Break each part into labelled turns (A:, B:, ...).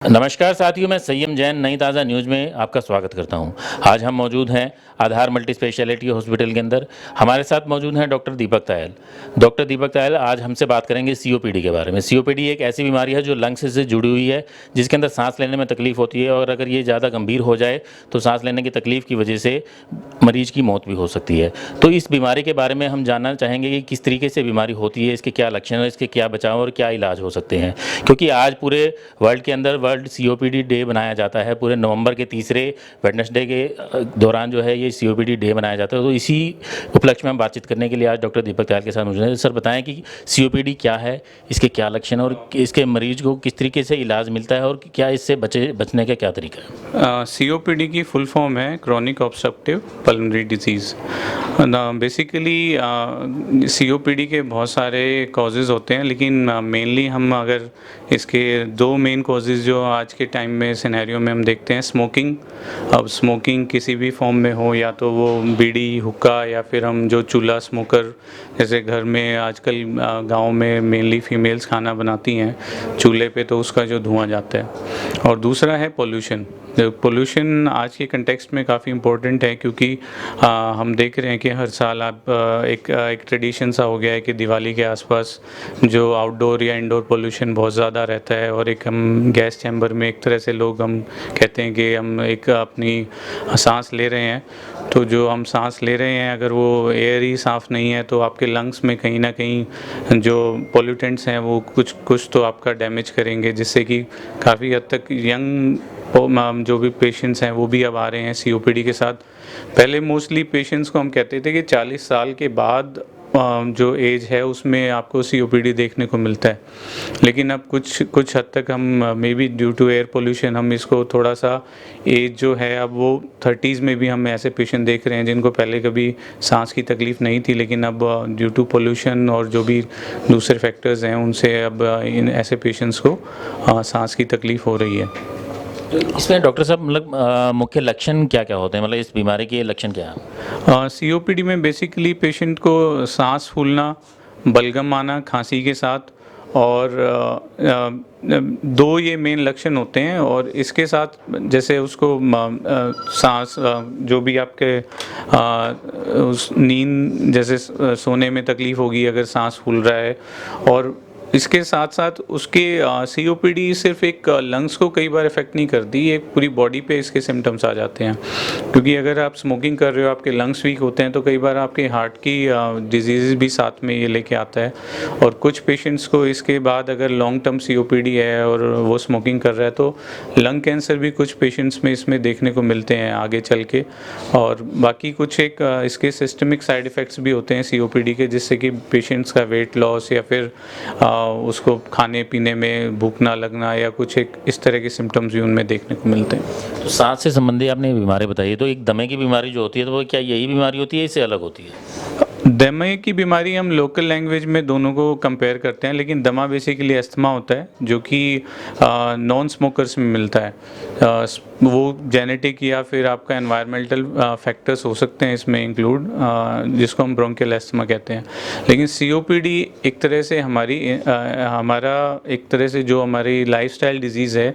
A: नमस्कार साथियों, मैं संयम जैन नई ताज़ा न्यूज़ में आपका स्वागत करता हूं। आज हम मौजूद हैं आधार मल्टी स्पेशलिटी हॉस्पिटल के अंदर। हमारे साथ मौजूद हैं डॉक्टर दीपक तायल। डॉक्टर दीपक तायल आज हमसे बात करेंगे सीओपीडी के बारे में। सीओपीडी एक ऐसी बीमारी है जो लंग्स से जुड़ी हुई है, जिसके अंदर सांस लेने में तकलीफ होती है और अगर ये ज़्यादा गंभीर हो जाए तो सांस लेने की तकलीफ की वजह से मरीज की मौत भी हो सकती है। तो इस बीमारी के बारे में हम जानना चाहेंगे कि किस तरीके से बीमारी होती है, इसके क्या लक्षण हैं, इसके क्या बचाव और क्या इलाज हो सकते हैं। क्योंकि आज पूरे वर्ल्ड के अंदर वर्ल्ड सीओपीडी डे मनाया जाता है। पूरे नवंबर के तीसरे वेडनेसडे के दौरान जो है ये सीओपीडी डे मनाया जाता है। तो इसी उपलक्ष्य में हम बातचीत करने के लिए आज डॉक्टर दीपक तायल के साथ मौजूद हैं। सर बताएं कि सीओपीडी क्या है, इसके क्या लक्षण और इसके मरीज को किस तरीके से इलाज मिलता है और क्या इससे बचने का क्या तरीका है।
B: सीओपीडी की फुल फॉर्म है chronic obstructive pulmonary disease. Basically COPD के बहुत सारे कॉजेज़ होते हैं, लेकिन मेनली हम अगर इसके दो मेन कॉजेज़ जो आज के टाइम में सिनेरियो में हम देखते हैं, स्मोकिंग। अब स्मोकिंग किसी भी फॉर्म में हो, या तो वो बीड़ी, हुक्का, या फिर हम जो चूल्हा स्मोकर, जैसे घर में आजकल गांव में मेनली फीमेल्स खाना बनाती हैं चूल्हे पे, तो उसका जो धुआं जाता है। और दूसरा है पोल्यूशन। पोल्यूशन आज के कंटेक्स्ट में काफ़ी इम्पोर्टेंट है, क्योंकि हम देख रहे हैं कि हर साल एक ट्रेडिशन सा हो गया है कि दिवाली के आसपास जो आउटडोर या इंडोर पोल्यूशन बहुत ज़्यादा रहता है, और एक हम गैस चैम्बर में एक तरह से लोग हम कहते हैं कि हम एक अपनी सांस ले रहे हैं। तो जो हम सांस ले रहे हैं, अगर वो एयर ही साफ़ नहीं है तो आपके लंग्स में कहीं ना कहीं जो पोल्यूटेंट्स हैं वो कुछ तो आपका डैमेज करेंगे, जिससे कि काफ़ी हद तक यंग जो भी पेशेंट्स हैं वो भी अब आ रहे हैं सीओपीडी के साथ। पहले मोस्टली पेशेंट्स को हम कहते थे कि 40 साल के बाद जो एज है उसमें आपको सीओपीडी देखने को मिलता है, लेकिन अब कुछ हद तक हम may be due to air pollution हम इसको थोड़ा सा एज जो है अब वो 30s में भी हम ऐसे पेशेंट देख रहे हैं जिनको पहले कभी सांस की तकलीफ़ नहीं थी, लेकिन अब ड्यू टू पोल्यूशन और जो भी दूसरे फैक्टर्स हैं उनसे अब इन ऐसे पेशेंट्स को सांस की तकलीफ़ हो रही है।
A: तो इसमें डॉक्टर साहब मतलब मुख्य लक्षण क्या क्या होते हैं, मतलब इस बीमारी के लक्षण क्या हैं।
B: सीओपीडी में बेसिकली पेशेंट को सांस फूलना, बलगम आना खांसी के साथ, और दो ये मेन लक्षण होते हैं। और इसके साथ जैसे उसको सांस जो भी आपके उस नींद जैसे सोने में तकलीफ़ होगी अगर सांस फूल रहा है, और इसके साथ साथ उसके सीओपीडी सिर्फ एक लंग्स को कई बार इफ़ेक्ट नहीं करती, एक पूरी बॉडी पे इसके सिम्टम्स आ जाते हैं। क्योंकि अगर आप स्मोकिंग कर रहे हो, आपके लंग्स वीक होते हैं, तो कई बार आपके हार्ट की डिजीज़ भी साथ में ये लेके आता है। और कुछ पेशेंट्स को इसके बाद अगर लॉन्ग टर्म सीओपीडी है और वो स्मोकिंग कर रहा है, तो लंग कैंसर भी कुछ पेशेंट्स में इसमें देखने को मिलते हैं आगे चल के। और बाकी कुछ एक इसके सिस्टमिक साइड इफ़ेक्ट्स भी होते हैं सीओपीडी के, जिससे कि पेशेंट्स का वेट लॉस या फिर उसको खाने पीने में भूख ना लगना या कुछ एक इस तरह के सिम्टम्स भी उनमें देखने को मिलते हैं।
A: तो सांस से संबंधी आपने बीमारी बताई, तो एक दमे की बीमारी जो होती है तो वो क्या यही बीमारी होती है, इससे अलग होती है।
B: दमे की बीमारी हम लोकल लैंग्वेज में दोनों को कंपेयर करते हैं, लेकिन दमा बेसिकली अस्थमा होता है जो कि नॉन स्मोकर्स में मिलता है। वो जेनेटिक या फिर आपका एनवायरमेंटल फैक्टर्स हो सकते हैं इसमें इंक्लूड, जिसको हम ब्रोंकियल अस्थमा कहते हैं। लेकिन सीओपीडी एक तरह से हमारा एक तरह से जो हमारी लाइफस्टाइल डिजीज़ है,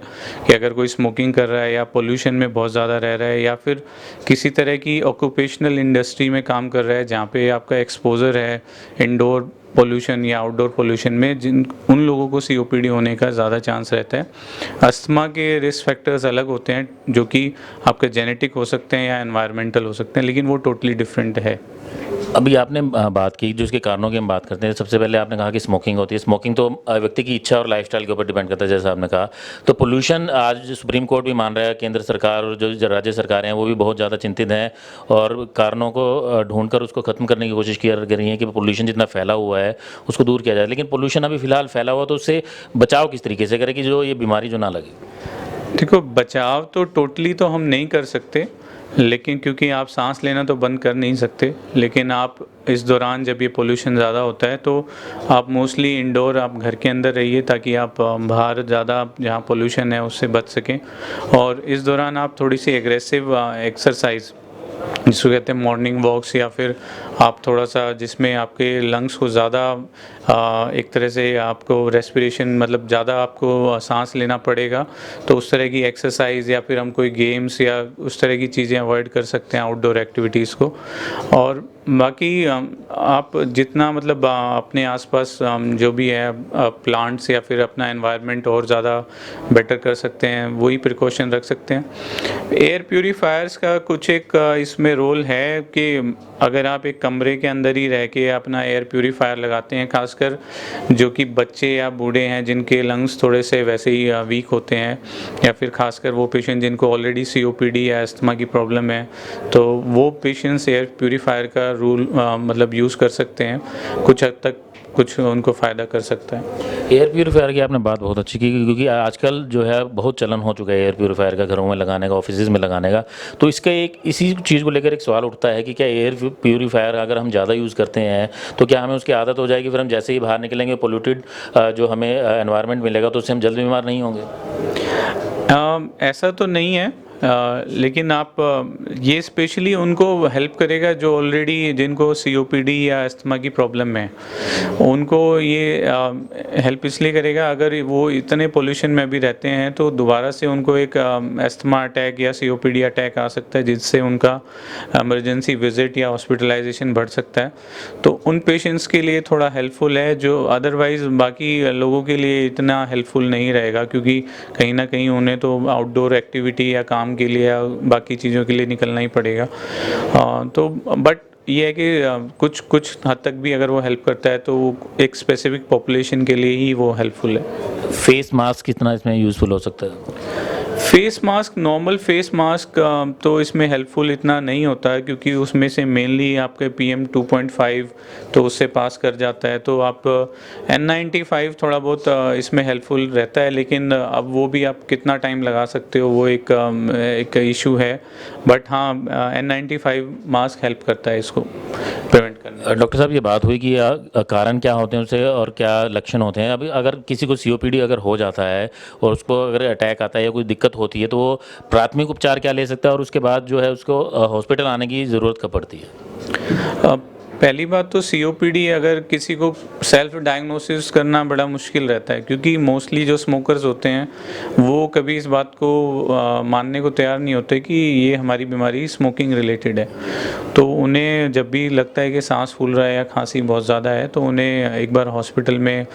B: कि अगर कोई स्मोकिंग कर रहा है या पोल्यूशन में बहुत ज़्यादा रह रहा है या फिर किसी तरह की ऑक्यूपेशनल इंडस्ट्री में काम कर रहा है जहाँ पे आपका एक्सपोजर है इंडोर पोल्यूशन या आउटडोर पोल्यूशन में, उन लोगों को सीओपीडी होने का ज़्यादा चांस रहता है। अस्थमा के रिस्क फैक्टर्स अलग होते हैं, जो कि आपके जेनेटिक हो सकते हैं या एनवायरमेंटल हो सकते हैं, लेकिन वो टोटली डिफरेंट है।
A: अभी आपने बात की जो इसके कारणों की हम बात करते हैं, सबसे पहले आपने कहा कि स्मोकिंग होती है। स्मोकिंग तो व्यक्ति की इच्छा और लाइफस्टाइल के ऊपर डिपेंड करता है, जैसा आपने कहा। तो पोल्यूशन आज सुप्रीम कोर्ट भी मान रहा है, केंद्र सरकार और जो राज्य सरकारें हैं वो भी बहुत ज़्यादा चिंतित हैं और कारणों को ढूंढकर उसको ख़त्म करने की कोशिश कर रही हैं कि पोल्यूशन जितना फैला हुआ है उसको दूर किया जाए। लेकिन पोल्यूशन अभी फ़िलहाल फैला हुआ, तो उससे बचाव किस तरीके से करें कि जो ये बीमारी जो ना लगे।
B: देखो, बचाव तो टोटली तो हम नहीं कर सकते, लेकिन क्योंकि आप सांस लेना तो बंद कर नहीं सकते, लेकिन आप इस दौरान जब ये पोल्यूशन ज़्यादा होता है तो आप मोस्टली इंडोर आप घर के अंदर रहिए, ताकि आप बाहर ज़्यादा जहाँ पोल्यूशन है उससे बच सकें। और इस दौरान आप थोड़ी सी एग्रेसिव एक्सरसाइज जिसको कहते हैं मॉर्निंग वॉक्स, या फिर आप थोड़ा सा जिसमें आपके लंग्स को ज़्यादा एक तरह से आपको रेस्पिरेशन मतलब ज़्यादा आपको सांस लेना पड़ेगा, तो उस तरह की एक्सरसाइज या फिर हम कोई गेम्स या उस तरह की चीज़ें अवॉइड कर सकते हैं आउटडोर एक्टिविटीज़ को। और बाकी आप जितना मतलब अपने आसपास जो भी है प्लांट्स या फिर अपना एनवायरनमेंट और ज़्यादा बेटर कर सकते हैं, वही प्रिकॉशन रख सकते हैं। एयर प्यूरीफायर्स का कुछ एक इसमें रोल है कि अगर आप एक कमरे के अंदर ही रह के अपना एयर प्यूरीफायर लगाते हैं, खासकर जो कि बच्चे या बूढ़े हैं जिनके लंग्स थोड़े से वैसे ही वीक होते हैं, या फिर खासकर वो पेशेंट जिनको ऑलरेडी सीओपीडी या अस्थमा की प्रॉब्लम है, तो वो पेशेंट्स एयर प्यूरीफायर का रूल मतलब यूज़ कर सकते हैं। कुछ हद तक कुछ उनको फ़ायदा कर सकता है।
A: एयर प्यूरीफायर की आपने बात बहुत अच्छी की, क्योंकि आजकल जो है बहुत चलन हो चुका है एयर प्यूरीफायर का घरों में लगाने का, ऑफिसेज में लगाने का। तो इसका एक इसी चीज़ को लेकर एक सवाल उठता है कि क्या एयर प्यूरीफायर अगर हम ज़्यादा यूज़ करते हैं तो क्या हमें उसकी आदत हो जाएगी, फिर हम जैसे ही बाहर निकलेंगे पोल्यूटेड जो हमें एनवायरनमेंट मिलेगा तो उससे हम जल्दी बीमार नहीं होंगे?
B: ऐसा तो नहीं है, लेकिन आप ये स्पेशली उनको हेल्प करेगा जो ऑलरेडी जिनको सीओपीडी या अस्थमा की प्रॉब्लम है, उनको ये हेल्प इसलिए करेगा अगर वो इतने पोल्यूशन में भी रहते हैं तो दोबारा से उनको एक अस्थमा अटैक या सीओपीडी अटैक आ सकता है, जिससे उनका इमरजेंसी विजिट या हॉस्पिटलाइजेशन बढ़ सकता है। तो उन पेशेंट्स के लिए थोड़ा हेल्पफुल है, जो अदरवाइज़ बाकी लोगों के लिए इतना हेल्पफुल नहीं रहेगा, क्योंकि कहीं ना कहीं उन्हें तो आउटडोर एक्टिविटी या काम के लिए या बाकी चीज़ों के लिए निकलना ही पड़ेगा। तो बट ये है कि कुछ कुछ हद तक भी अगर वो हेल्प करता है तो एक स्पेसिफिक पॉपुलेशन के लिए ही वो हेल्पफुल है।
A: फेस मास्क कितना इसमें यूज़फुल हो सकता है?
B: Face mask, normal face mask तो इसमें हेल्पफुल इतना नहीं होता है, क्योंकि उसमें से मेनली आपके PM 2.5 तो उससे पास कर जाता है। तो आप N95 थोड़ा बहुत इसमें हेल्पफुल रहता है, लेकिन अब वो भी आप कितना टाइम लगा सकते हो वो एक इशू है। बट हाँ, N95 मास्क हेल्प करता है इसको प्रिवेंट करने में।
A: डॉक्टर साहब, ये बात हुई कि कारण क्या होते हैं उसे और क्या लक्षण होते हैं। अभी अगर किसी को सीओपीडी अगर हो जाता है और उसको अगर अटैक आता है या कोई दिक्कत होती है, तो वो प्राथमिक उपचार क्या ले सकता है और उसके बाद जो है उसको हॉस्पिटल आने की ज़रूरत कब पड़ती है?
B: पहली बात तो सीओपीडी अगर किसी को सेल्फ डायग्नोसिस करना बड़ा मुश्किल रहता है, क्योंकि मोस्टली जो स्मोकर्स होते हैं वो कभी इस बात को मानने को तैयार नहीं होते कि ये हमारी बीमारी स्मोकिंग रिलेटेड है। तो उन्हें जब भी लगता है कि सांस फूल रहा है या खांसी बहुत ज़्यादा है, तो उन्हें एक बार हॉस्पिटल में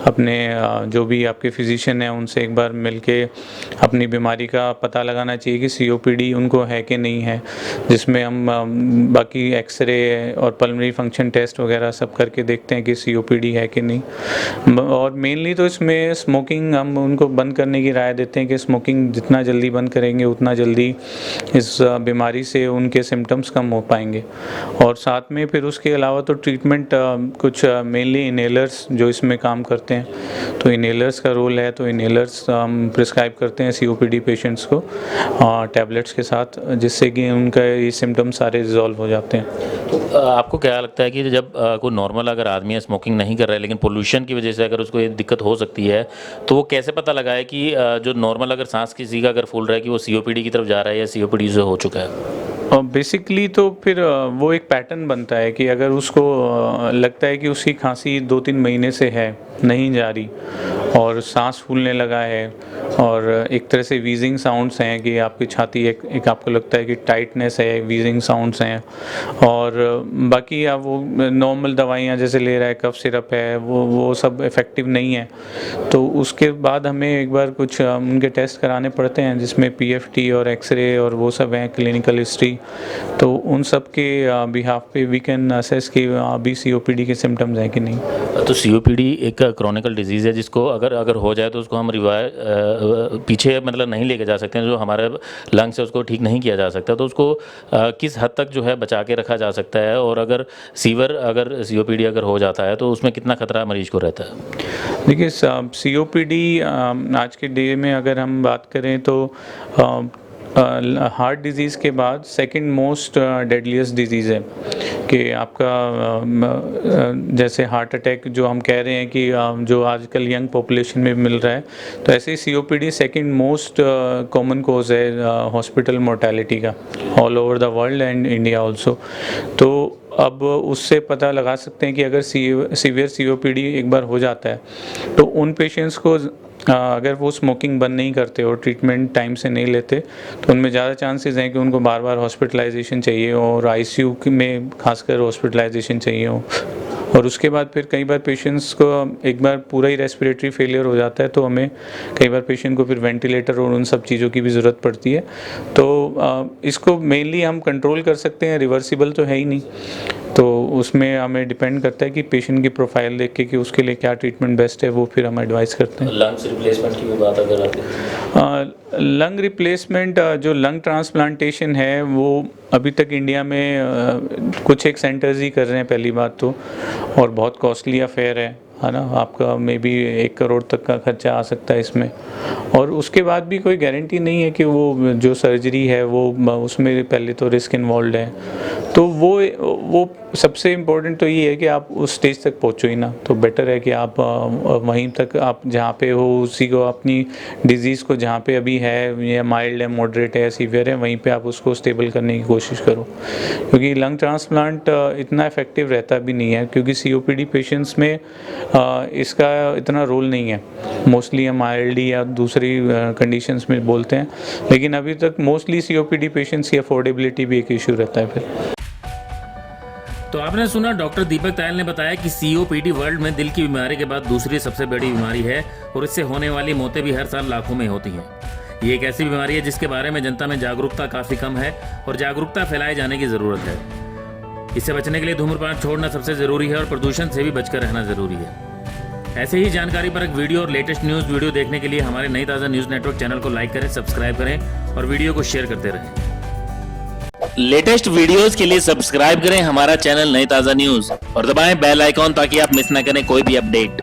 B: अपने जो भी आपके फिजिशियन हैं उनसे एक बार मिल के अपनी बीमारी का पता लगाना चाहिए कि सीओपीडी उनको है कि नहीं है, जिसमें हम बाकी एक्सरे और पल्मोनरी फंक्शन टेस्ट वगैरह सब करके देखते हैं कि सीओपीडी है कि नहीं। और मेनली तो इसमें स्मोकिंग हम उनको बंद करने की राय देते हैं कि स्मोकिंग जितना जल्दी बंद करेंगे उतना जल्दी इस बीमारी से उनके सिम्टम्स कम हो पाएंगे। और साथ में फिर उसके अलावा तो ट्रीटमेंट कुछ मेनली इनहेलर्स जो इसमें काम करते हैं, तो इनहेलर्स का रोल है। तो इनहेलर्स हम प्रिस्क्राइब करते हैं सीओपीडी पेशेंट्स को टैबलेट्स के साथ, जिससे कि उनका ये सिम्टम्स सारे रिजॉल्व हो जाते हैं।
A: तो आपको क्या लगता है कि जब कोई नॉर्मल अगर आदमी है, स्मोकिंग नहीं कर रहा है, लेकिन पोल्यूशन की वजह से अगर उसको ये दिक्कत हो सकती है, तो वो कैसे पता लगाए कि जो नॉर्मल अगर सांस किसी का अगर फूल रहा है कि वो सीओपीडी की तरफ जा रहा है या सीओपीडी से हो चुका है?
B: बेसिकली तो फिर वो एक पैटर्न बनता है कि अगर उसको लगता है कि उसकी खांसी 2-3 महीने से है, नहीं जा रही, और सांस फूलने लगा है, और एक तरह से वीजिंग साउंड्स हैं कि आपकी छाती एक आपको लगता है कि टाइटनेस है, वीजिंग साउंड्स हैं, और बाकी आप वो नॉर्मल दवाइयाँ जैसे ले रहा है, कफ सिरप है, वो सब इफ़ेक्टिव नहीं है, तो उसके बाद हमें एक बार कुछ उनके टेस्ट कराने पड़ते हैं, जिसमें PFT और एक्सरे और वो सब हैं, क्लिनिकल हिस्ट्री। तो उन सब के बिहाफ पे वी कैन असेस कि अभी सीओपीडी के सिम्टम्स हैं कि नहीं।
A: तो सीओपीडी एक क्रॉनिकल डिजीज़ है जिसको अगर हो जाए तो उसको हम पीछे मतलब नहीं लेके जा सकते हैं, जो हमारे लंग्स है उसको ठीक नहीं किया जा सकता, तो उसको किस हद तक जो है बचा के रखा जा सकता है, और अगर सीओपीडी अगर हो जाता है तो उसमें कितना खतरा मरीज को रहता है?
B: देखिए, सीओपीडी आज के डे में अगर हम बात करें तो हार्ट डिजीज़ के बाद सेकंड मोस्ट डेडलीस्ट डिजीज़ है कि आपका जैसे हार्ट अटैक जो हम कह रहे हैं कि जो आजकल यंग पॉपुलेशन में मिल रहा है, तो ऐसे ही COPD second most common cause है हॉस्पिटल मोर्टेलिटी का all over the world and India also. तो अब उससे पता लगा सकते हैं कि अगर सीवियर COPD एक बार हो जाता है तो उन पेशेंट्स को अगर वो स्मोकिंग बंद नहीं करते और ट्रीटमेंट टाइम से नहीं लेते तो उनमें ज़्यादा चांसेस हैं कि उनको बार बार हॉस्पिटलाइजेशन चाहिए और ICU में खासकर हॉस्पिटलाइजेशन चाहिए हो। और उसके बाद फिर कई बार पेशेंट्स को एक बार पूरा ही रेस्पिरेटरी फेलियर हो जाता है तो हमें कई बार पेशेंट को फिर वेंटिलेटर और उन सब चीज़ों की भी ज़रूरत पड़ती है। तो इसको मेनली हम कंट्रोल कर सकते हैं, रिवर्सिबल तो है ही नहीं, तो उसमें हमें डिपेंड करता है कि पेशेंट की प्रोफाइल देख के कि उसके लिए क्या ट्रीटमेंट बेस्ट है वो फिर हम एडवाइस करते हैं।
A: लंग्स रिप्लेसमेंट की भी बात अगर आती है,
B: लंग रिप्लेसमेंट जो लंग ट्रांसप्लांटेशन है वो अभी तक इंडिया में कुछ एक सेंटर्स ही कर रहे हैं पहली बात तो, और बहुत कॉस्टली अफेयर है ना, आपका मे बी 1 करोड़ तक का खर्चा आ सकता है इसमें। और उसके बाद भी कोई गारंटी नहीं है कि वो जो सर्जरी है वो उसमें पहले तो रिस्क इन्वॉल्व है, तो वो सबसे इम्पोर्टेंट तो ये है कि आप उस स्टेज तक पहुँचो ही ना, तो बेटर है कि आप वहीं तक आप जहाँ पे हो उसी को अपनी डिज़ीज़ को जहाँ पे अभी है या माइल्ड है, मॉडरेट है, सीवियर है, वहीं पे आप उसको स्टेबल करने की कोशिश करो, क्योंकि लंग ट्रांसप्लांट इतना इफेक्टिव रहता भी नहीं है, क्योंकि COPD पेशेंट्स में इसका इतना रोल नहीं है। मोस्टली हम ILD या दूसरी कंडीशंस में बोलते हैं, लेकिन अभी तक मोस्टली COPD पेशेंट्स की अफोर्डेबिलिटी भी एक इशू रहता है फिर।
A: तो आपने सुना डॉक्टर दीपक तायल ने बताया कि COPD वर्ल्ड में दिल की बीमारी के बाद दूसरी सबसे बड़ी बीमारी है और इससे होने वाली मौतें भी हर साल लाखों में होती हैं। ये एक ऐसी बीमारी है जिसके बारे में जनता में जागरूकता काफ़ी कम है और जागरूकता फैलाए जाने की ज़रूरत है। इससे बचने के लिए धूम्रपान छोड़ना सबसे ज़रूरी है और प्रदूषण से भी बचकर रहना ज़रूरी है। ऐसे ही जानकारी पर एक वीडियो और लेटेस्ट न्यूज़ वीडियो देखने के लिए हमारे नई ताज़ा न्यूज़ नेटवर्क चैनल को लाइक करें, सब्सक्राइब करें और वीडियो को शेयर करते रहें। लेटेस्ट वीडियोस के लिए सब्सक्राइब करें हमारा चैनल नई ताज़ा न्यूज़ और दबाएं बेल आइकॉन ताकि आप मिस ना करें कोई भी अपडेट।